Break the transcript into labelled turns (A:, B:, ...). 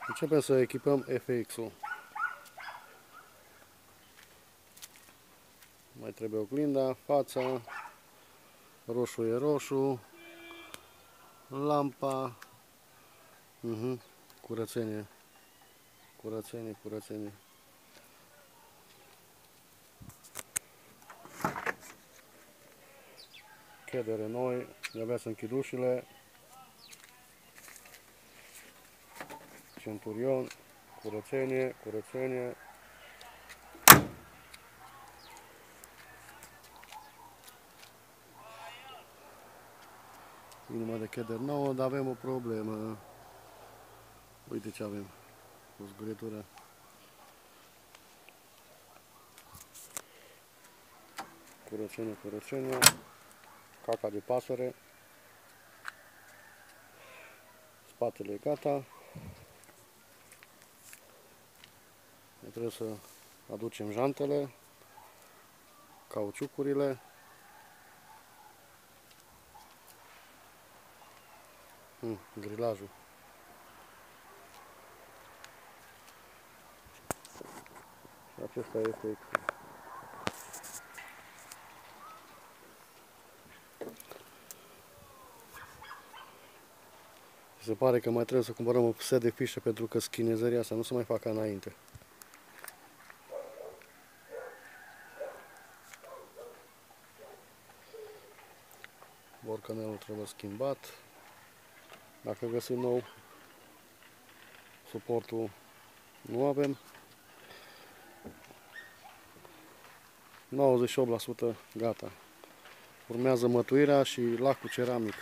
A: Începem să echipăm FX-ul. Mai trebuie oglinda, fața, roșu e roșu, lampa, curățenie, curățenie. Chedere noi, de-abia să închid ușile, centurion, curățenie. Inima de cheder nouă, dar avem o problemă. Uite ce avem, o zguritură. Curățenie, caca de pasăre, spatele e gata. Mai trebuie să aducem jantele, cauciucurile, grilajul. Și acesta este FX. Se pare că mai trebuie să cumpărăm o set de fișe pentru că schinezăria asta nu se mai facă înainte. Borcanelul trebuie schimbat. Dacă găsim nou, suportul nu avem. 98% gata. Urmează mătuirea și lacul ceramic.